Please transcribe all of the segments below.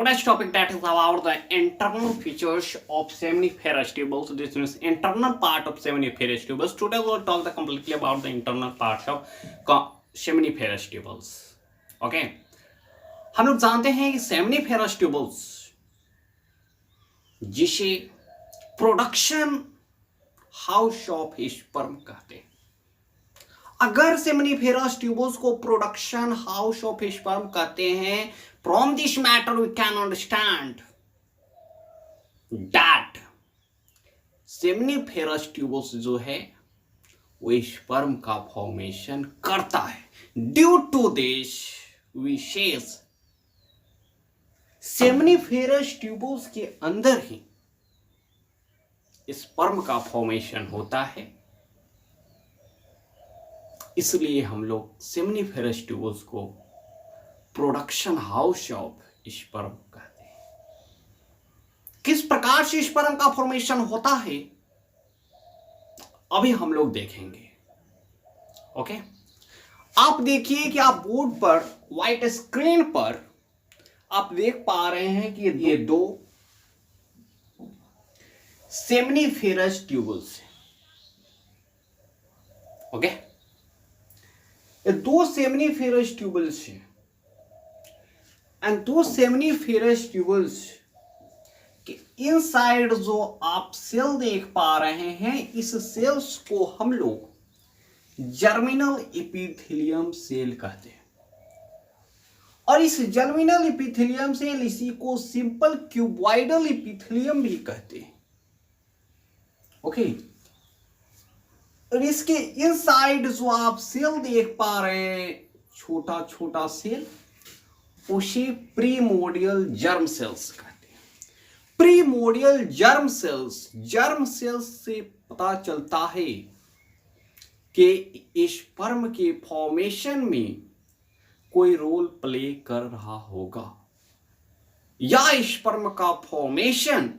today's topic that is about the internal features of seminiferous tubules. This means internal part of seminiferous tubules. Today we'll talk completely about the internal parts of seminiferous tubules. Okay, हम लोग जानते हैं कि seminiferous tubules जिसे production house of sperm कहते हैं, अगर seminiferous tubules को प्रोडक्शन हाउस ऑफ स्पर्म कहते हैं, from this matter we can understand that seminiferous tubules जो है वो स्पर्म का फॉर्मेशन करता है। ड्यू टू दिस विशेष सेमिनिफेरस ट्यूबल्स के अंदर ही स्पर्म का फॉर्मेशन होता है, इसलिए हम लोग सेमिनिफेरस ट्यूबल्स को प्रोडक्शन हाउस ऑफ स्पर्म कहते हैं। किस प्रकार से स्पर्म का फॉर्मेशन होता है अभी हम लोग देखेंगे। ओके, आप देखिए कि आप बोर्ड पर व्हाइट स्क्रीन पर आप देख पा रहे हैं कि ये दो सेमिनिफेरस ट्यूबल्स हैं। ओके, ये दो सेमिनिफेरस ट्यूबल्स हैं एंड दो सेमिनिफेरस ट्यूबल्स के इनसाइड जो आप सेल देख पा रहे हैं, इस सेल्स को हम लोग जर्मिनल एपिथेलियम सेल कहते हैं। और इस जर्मिनल एपिथेलियम सेल, इसी को सिंपल क्यूबॉइडल एपिथेलियम भी कहते हैं। ओके, और इसके इनसाइड जो आप सेल देख पा रहे हैं, छोटा छोटा सेल, उसे प्रीमोडियल जर्म सेल्स कहते हैं। प्रीमोडियल जर्म सेल्स से पता चलता है कि स्पर्म के फॉर्मेशन में कोई रोल प्ले कर रहा होगा या स्पर्म का फॉर्मेशन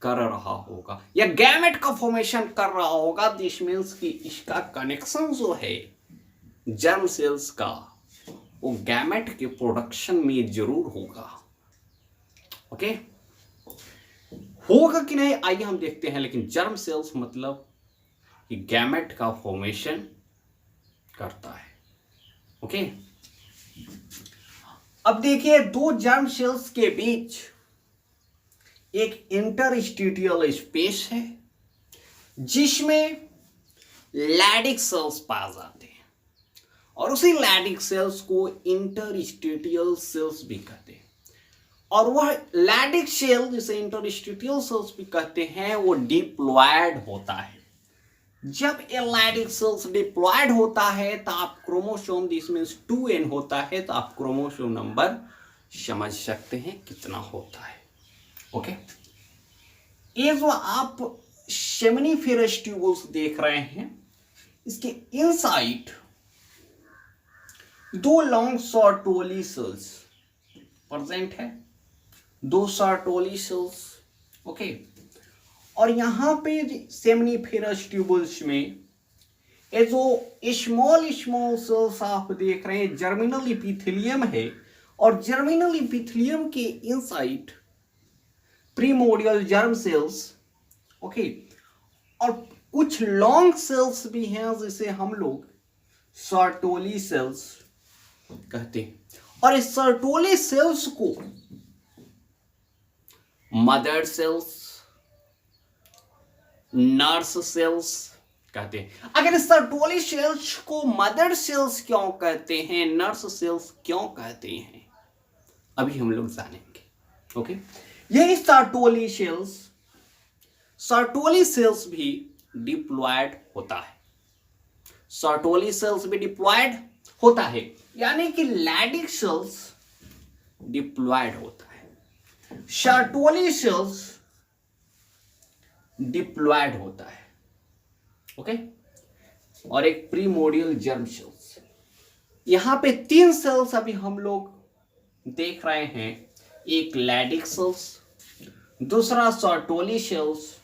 कर रहा होगा या गैमेट का फॉर्मेशन कर रहा होगा। दिस मीन्स कि इसका कनेक्शन जो है जर्म सेल्स का, वो गैमेट के प्रोडक्शन में जरूर होगा। ओके, होगा कि नहीं आइए हम देखते हैं। लेकिन जर्म सेल्स मतलब कि गैमेट का फॉर्मेशन करता है। ओके, अब देखिए दो जर्म सेल्स के बीच एक इंटरस्टिशियल स्पेस है जिसमें लैडिक सेल्स पाए जाते हैं, और उसी लैडिक सेल्स को इंटरस्टिशियल सेल्स भी कहते हैं। और वह लैडिक सेल जिसे इंटरस्टिशियल सेल्स भी कहते हैं, वो डिप्लॉयड होता है। जब ये लैडिक सेल्स डिप्लॉयड होता है तो आप क्रोमोसोम, दिस मीन्स 2n होता है, तो आप क्रोमोसोम नंबर समझ सकते हैं कितना होता है। ओके, ये जो आप सेमिनिफेरस ट्यूबल्स देख रहे हैं, इसके इनसाइड दो लॉन्ग सर्टोली सेल्स प्रेजेंट है, दो सर्टोली सेल्स। ओके, और यहां पे सेमिनिफेरस ट्यूबल्स में ये जो स्मॉल सेल्स आप देख रहे हैं, जर्मिनल एपिथेलियम है, और जर्मिनल एपिथेलियम के inside primordial germ sales. Okay, और कुछ लॉन्ग सेल्स भी हैं जिसे हम लोग सर्टोली सेल्स कहते हैं। और इस सर्टोली सेल्स को मदर सेल्स, नर्स सेल्स कहते हैं। अगर इस सर्टोली सेल्स को मदर सेल्स क्यों कहते हैं, नर्स सेल्स क्यों कहते हैं, अभी हम लोग जानेंगे। ओके, यही सर्टोली सेल्स भी डिप्लॉयड होता है। सर्टोली सेल्स भी डिप्लॉयड होता है, यानी कि लैडिक सेल्स डिप्लॉयड होता है, सर्टोली सेल्स डिप्लॉयड होता है। ओके, और एक प्रीमोडियल जर्म सेल्स। यहां पे तीन सेल्स अभी हम लोग देख रहे हैं, एक लैडिक सेल्स, दूसरा सर्टोली सेल्स,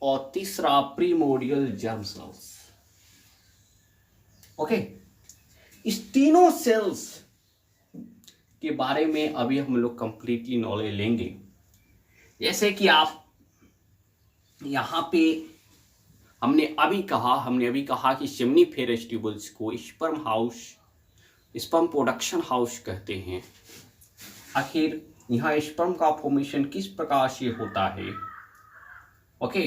और तीसरा प्रीमोडियल जर्म सेल्स। ओके, इस तीनों सेल्स के बारे में अभी हम लोग कंप्लीटली नॉलेज लेंगे। जैसे कि आप यहाँ पे हमने अभी कहा कि सेमनीफेरस ट्यूबल्स को स्पर्म प्रोडक्शन हाउस कहते हैं। आखिर यहाँ स्पर्म का फॉर्मेशन किस प्रकार से होता है, ओके,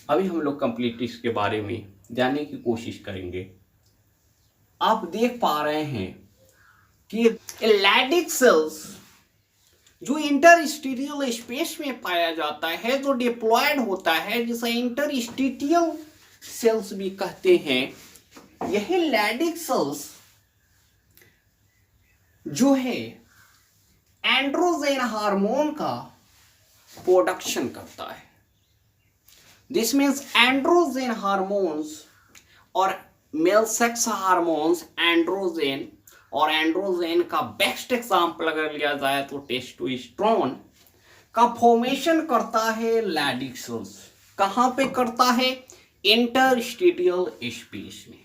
अभी हम लोग कंप्लीटली इसके बारे में जानने की कोशिश करेंगे। आप देख पा रहे हैं कि लैडिक सेल्स जो इंटरस्टिशियल स्पेस में पाया जाता है, जो डिप्लॉयड होता है, जिसे इंटरस्टिशियल सेल्स भी कहते हैं, यही लैडिक सेल्स जो है एंड्रोजन हार्मोन का प्रोडक्शन करता है। दिस मीन्स एंड्रोजन हार्मोन्स और मेल सेक्स हार्मोन्स एंड्रोजन, और एंड्रोजन का बेस्ट एग्जाम्पल अगर लिया जाए तो टेस्टोस्टेरोन का फॉर्मेशन करता है लैडिक सेल्स। कहां पे करता है? इंटरस्टिशियल स्पेस में,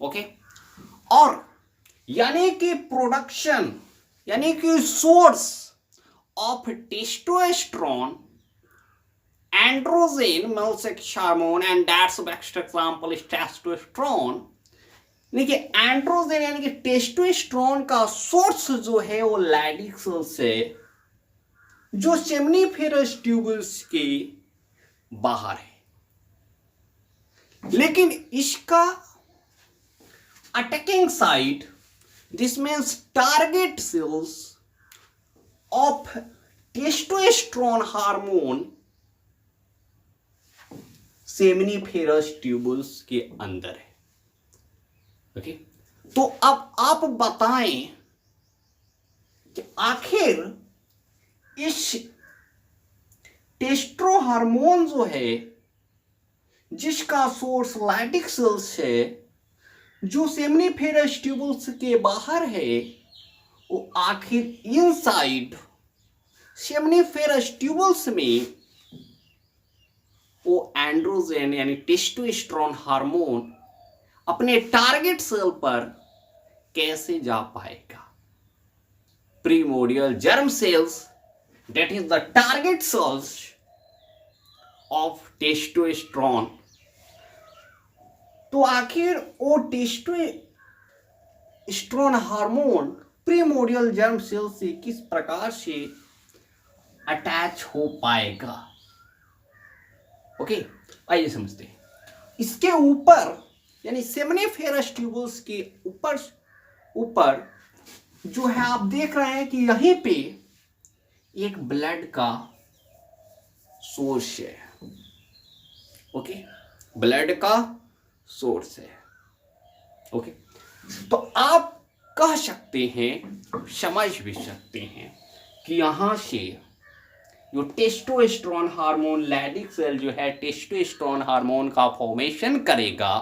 ओके। और यानी कि प्रोडक्शन यानी कि source of testosterone, androgen, male sex hormone and that's best example is testosterone. देखिए एंड्रोजन यानी कि टेस्टोस्टेरोन का सोर्स जो है वो लैडिक सेल्स है, जो सेमनीफेरस ट्यूबल्स के बाहर है। लेकिन इसका attacking site, this means target cells of testosterone hormone seminiferous tubules के अंदर है, ओके। तो अब आप बताएं कि आखिर इस टेस्टो हार्मोन जो है, जिसका सोर्स लैडिक सेल्स है, जो सेमनीफेरस ट्यूबल्स के बाहर है, वो आखिर इनसाइड सेमनीफेरस ट्यूबल्स में वो एंड्रोजन यानी टेस्टोस्टेरोन हार्मोन अपने टारगेट सेल पर कैसे जा पाएगा? Primordial germ sales, that is the target cells of testosterone। तो आखिर वो testosterone hormone primordial germ cell से किस प्रकार से अटैच हो पाएगा, ओके। आइए समझते हैं। इसके ऊपर यानी सेमनीफेरस ट्यूबल्स के ऊपर जो है आप देख रहे हैं कि यहीं पे एक ब्लड का सोर्स है, ओके, ब्लड का सोर्स है, ओके। तो आप कह सकते हैं, समझ भी सकते हैं कि यहां से जो टेस्टोस्टेरोन हार्मोन लैडिक सेल जो है टेस्टोस्टेरोन हार्मोन का फॉर्मेशन करेगा,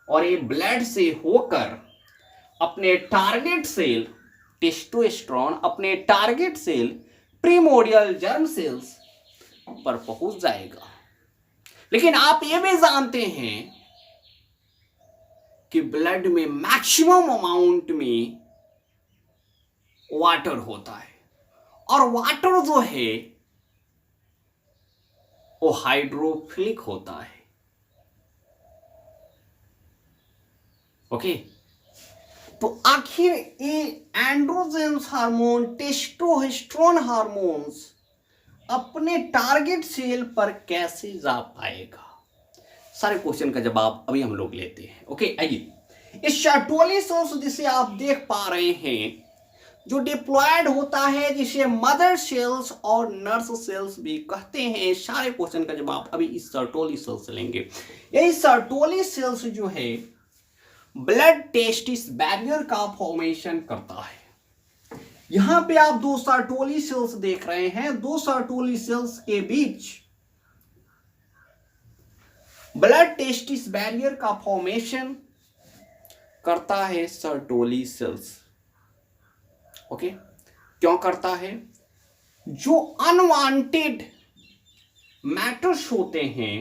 और ये ब्लड से होकर अपने टारगेट सेल टेस्टोस्टेरोन अपने target cell primordial germ cells पर पहुंच जाएगा। लेकिन आप ये भी जानते हैं कि ब्लड में मैक्सिमम अमाउंट में वाटर होता है, और वाटर जो है वो हाइड्रोफिलिक होता है, ओके। तो आखिर ये एंड्रोजन हार्मोन टेस्टोस्टेरोन हार्मोन्स अपने टारगेट सेल पर कैसे जा पाएगा? सारे क्वेश्चन का जवाब अभी हम लोग लेते हैं, ओके। आइए, इस सर्टोली सेल्स जिसे आप देख पा रहे हैं, जो डिप्लॉयड होता है, जिसे मदर सेल्स और नर्स सेल्स भी कहते हैं, सारे क्वेश्चन का जवाब अभी इस सर्टोली सेल्स से लेंगे। यही सर्टोली सेल्स जो है ब्लड टेस्टिस बैरियर का फॉर्मेशन करता है। यहां पे आप दो सर्टोली सेल्स देख रहे हैं, दो सर्टोली सेल्स के बीच ब्लड टेस्टिस बैरियर का फॉर्मेशन करता है सर्टोली सेल्स, ओके। क्यों करता है? जो अनवांटेड मैटर्स होते हैं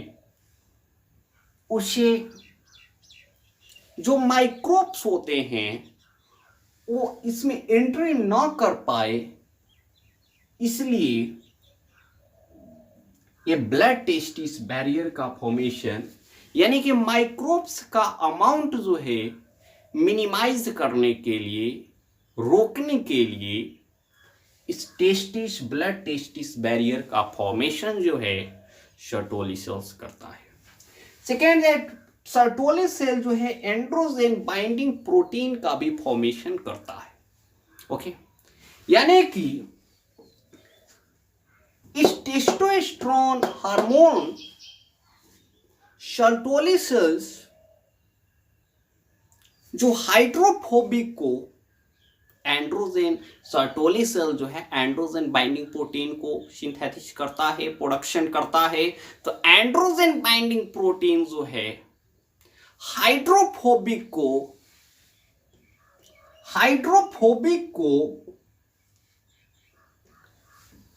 उसे, जो माइक्रोब्स होते हैं वो इसमें एंट्री ना कर पाए, इसलिए ये ब्लड टेस्टिस बैरियर का फॉर्मेशन, यानी कि माइक्रोब्स का अमाउंट जो है मिनिमाइज करने के लिए, रोकने के लिए इस टेस्टिस ब्लड टेस्टिस बैरियर का फॉर्मेशन जो है सर्टोली सेल्स करता है। सेकेंड है सर्टोली सेल जो है एंड्रोजन बाइंडिंग प्रोटीन का भी फॉर्मेशन करता है। ओके, यानी कि इस टेस्टोस्टेरोन हार्मोन सर्टोली सेल्स जो हाइड्रोफोबिक को एंड्रोजन, सर्टोली सेल जो है एंड्रोजन बाइंडिंग प्रोटीन को सिंथेसिस करता है, प्रोडक्शन करता है। तो एंड्रोजन बाइंडिंग प्रोटीन जो है हाइड्रोफोबिक को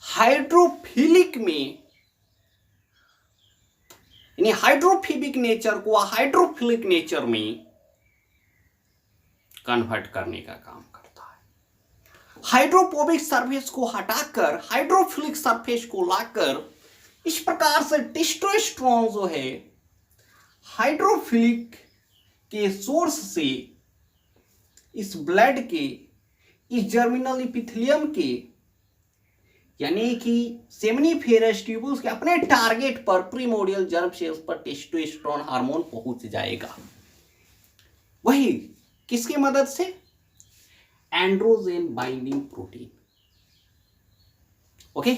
हाइड्रोफिलिक में, यानी हाइड्रोफोबिक नेचर को हाइड्रोफिलिक नेचर में कन्वर्ट करने का काम करता है। हाइड्रोफोबिक सरफेस को हटाकर हाइड्रोफिलिक सरफेस को लाकर इस प्रकार से टेस्टोस्टेरोन जो है हाइड्रोफिलिक के सोर्स से इस ब्लड के, इस जर्मिनल इपिथेलियम के, यानी कि सेमिनिफेरस ट्यूबुल्स के अपने टारगेट पर प्रीमोडियल जर्म सेल्स पर टेस्टोस्टेरोन हार्मोन पहुंच जाएगा। वही किसकी मदद से? Androgen binding protein. Okay,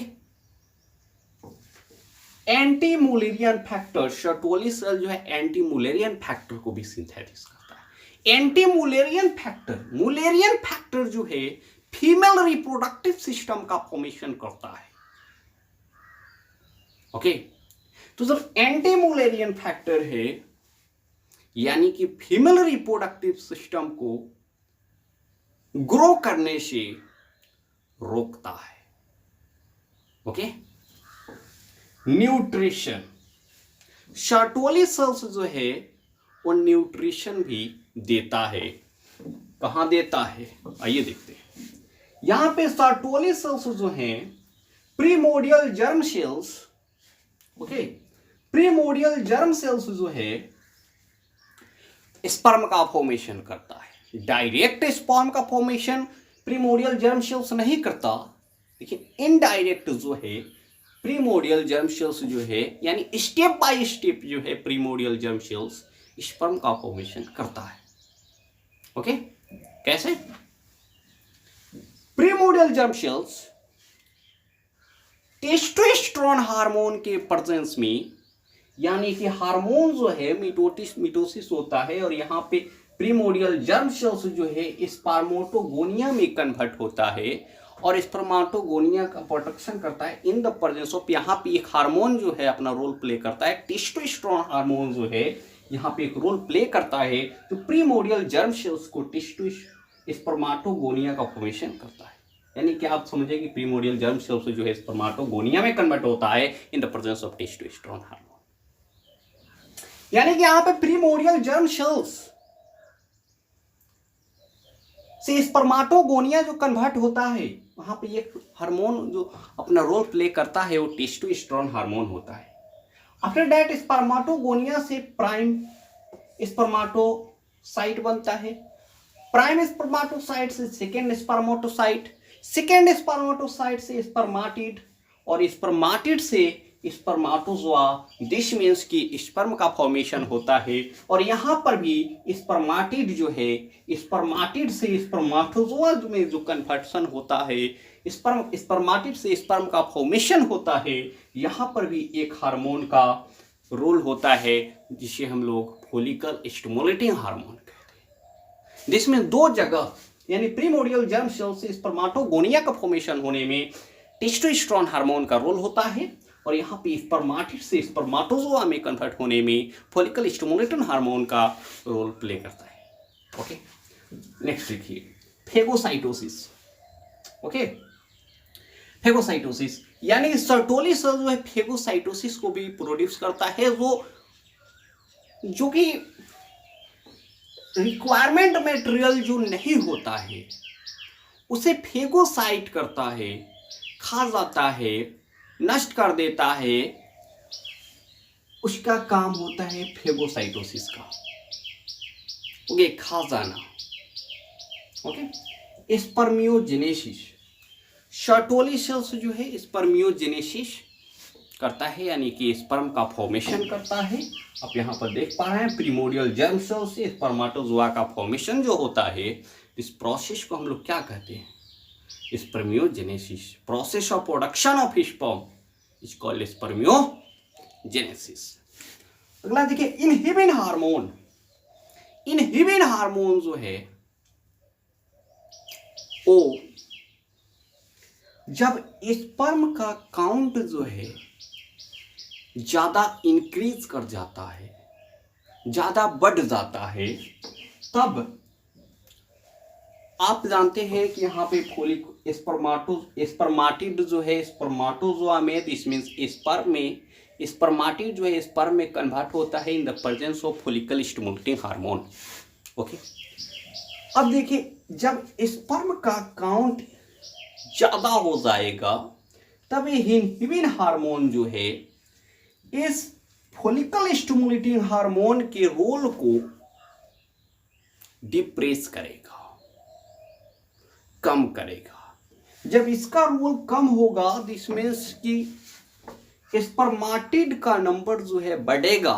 anti Mullerian factor, Sertoli cell जो है एंटी मुलेरियन फैक्टर को भी सिंथेसिस करता है। एंटी मुलेरियन फैक्टर जो है फीमेल रिप्रोडक्टिव सिस्टम का फॉर्मेशन करता है। ओके, तो जब एंटी मुलेरियन फैक्टर है, यानी कि फीमेल रिप्रोडक्टिव सिस्टम को ग्रो करने से रोकता है। ओके, न्यूट्रिशन, सर्टोली सेल्स जो है वो न्यूट्रिशन भी देता है। कहां देता है? आइए देखते हैं। यहां पे सर्टोली सेल्स जो हैं primordial germ sales, okay, primordial germ sales जो है स्पर्म का फॉर्मेशन करता है। डायरेक्ट स्पर्म का फॉर्मेशन प्रीमोडियल जर्म सेल्स नहीं करता, लेकिन इनडायरेक्ट जो है प्रीमोडियल जर्म सेल्स जो है, यानी स्टेप बाय स्टेप जो है प्रीमोडियल जर्म सेल्स स्पर्म का फॉर्मेशन करता है। ओके, कैसे? Primordial germ sales testosterone hormone के प्रेजेंस में, यानी कि हार्मोन जो है मिटोसिस होता है और यहाँ पे प्रीमोडियल जर्म सेल्स जो है स्पर्मेटोगोनिया में कन्वर्ट होता है और स्पर्मेटोगोनिया का प्रोटेक्शन करता है इन द प्रेजेंस ऑफ, यहाँ पे एक हार्मोन जो है अपना रोल प्ले करता है। टेस्टोस्टेरोन हार्मोन जो है यहाँ पे एक रोल प्ले करता है, तो प्रीमोडियल जर्म सेल्स को स्पर्मेटोगोनिया का फॉर्मेशन करता है। यानी कि आप समझे कि प्रीमोडियल जर्म सेल्स जो है स्पर्मेटोगोनिया में कन्वर्ट होता है in the presence of testosterone hormone. यानी कि यहां पे प्रीमोडियल जर्म सेल्स से स्पर्मेटोगोनिया जो कन्वर्ट होता है, वहां पे एक हार्मोन जो अपना रोल प्ले करता है वो टेस्टोस्टेरोन हार्मोन होता है। आफ्टर दैट स्पर्मेटोगोनिया से प्राइम स्पर्मेटोसाइट बनता है, प्राइम स्पर्मेटोसाइट से सेकेंड स्पर्मेटोसाइट, सेकेंड स्पर्मेटोसाइट से स्पर्मेटिड और स्पर्मेटिड से स्पर्मेटोजोआ। दिस मीन्स कि स्पर्म का फॉर्मेशन होता है और यहाँ पर भी स्पर्मेटिड जो है स्पर्मेटिड से स्पर्मेटोजोआ में जो कन्वर्सन होता है, स्पर्मेटिड से स्पर्म का फॉर्मेशन होता है। यहाँ पर भी एक हार्मोन का रोल होता है जिसे हम लोग फॉलिकल स्टिमुलेटिंग हार्मोन कहते हैं। जिसमें दो जगह, यानी प्रीमोडियल जर्म सेल से स्पर्मेटोगोनिया का फॉर्मेशन होने में टेस्टोस्टेरोन हार्मोन का रोल होता है और यहाँ पे स्पर्मेटिड से स्पर्मेटोजोआ में कन्वर्ट होने में फॉलिकल स्टिमुलेटिंग हार्मोन का रोल प्ले करता है। ओके, नेक्स्ट देखिए फेगोसाइटोसिस। ओके, फेगोसाइटोसिस यानी सर्टोली सेल जो है फेगोसाइटोसिस को भी प्रोड्यूस करता है, जो कि रिक्वायरमेंट मटेरियल जो नहीं होता है उसे फेगोसाइट करता है, खा जाता है, नष्ट कर देता है, उसका काम होता है फेगोसाइटोसिस का। ओके, खा जाना। ओके, स्पर्मियोजेनेसिस, सर्टोली सेल्स जो है स्पर्मियोजेनेसिस करता है, यानी कि स्पर्म का फॉर्मेशन करता है। आप यहाँ पर देख पा रहे हैं प्रीमोडियल जर्म सेल से स्पर्माटोजोआ का फॉर्मेशन जो होता है, इस प्रोसेस को हम लोग क्या कहते हैं? Spermiogenesis. Process of production of sperm is called spermiogenesis. अगला देखिए इनहिबिन हार्मोन। इनहिबिन हार्मोन जो है वो जब स्पर्म का काउंट जो है ज्यादा इंक्रीज कर जाता है, ज्यादा बढ़ जाता है, तब आप जानते हैं कि यहाँ पे फोलिक स्पर्माटिड जो है स्पर्माटोजोआ में, दिस मीन्स स्पर्म में, स्पर्माटिड जो है स्पर्म में कन्वर्ट होता है in the presence of follicle stimulating hormone. Okay, अब देखिए जब स्पर्म का काउंट ज्यादा हो जाएगा तब ये इनहिबिन हार्मोन जो है इस फोलिकल स्टिमुलेटिंग हार्मोन के रोल को डिप्रेस करेगा, कम करेगा। जब इसका रोल कम होगा दिस मीन्स कि स्पर्माटिड का नंबर जो है बढ़ेगा,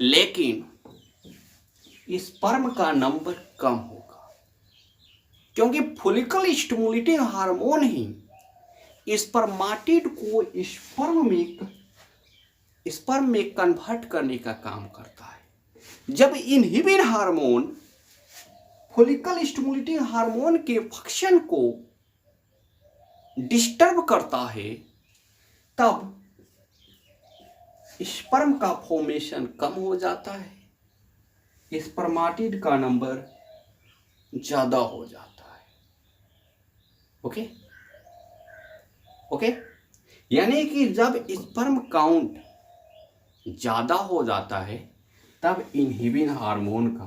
लेकिन स्पर्म का नंबर कम होगा, क्योंकि फोलिकल स्टिमुलेटिंग हार्मोन ही स्पर्माटिड को स्पर्म में कन्वर्ट करने का काम करता है। जब inhibin hormone follicle stimulating hormone के फंक्शन को डिस्टर्ब करता है तब स्पर्म का फॉर्मेशन कम हो जाता है, स्पर्माटिड का नंबर ज्यादा हो जाता है। ओके ओके, यानी कि जब स्पर्म काउंट ज्यादा हो जाता है तब इनहिबिन हार्मोन का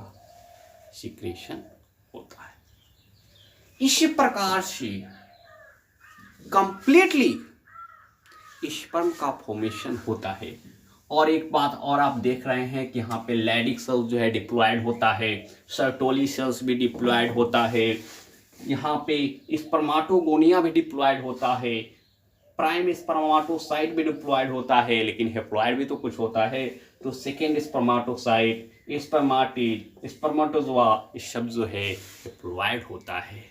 सिक्रेशन होता है। इसी प्रकार से कंप्लीटली स्पर्म का फॉर्मेशन होता है। और एक बात और आप देख रहे हैं कि यहाँ पे लैडिक सेल्स जो है डिप्लॉयड होता है, सर्टोली सेल्स भी डिप्लॉयड होता है, यहाँ पे स्पर्माटोगोनिया भी डिप्लॉयड होता है, प्राइम स्पर्माटोसाइट भी डिप्लॉयड होता है, लेकिन हेप्लॉयड भी तो कुछ होता है। तो सेकेंड स्पर्माटोसाइट, स्पर्माटिड, स्पर्माटोजोआ, ये सब जो है डिप्लॉयड होता है।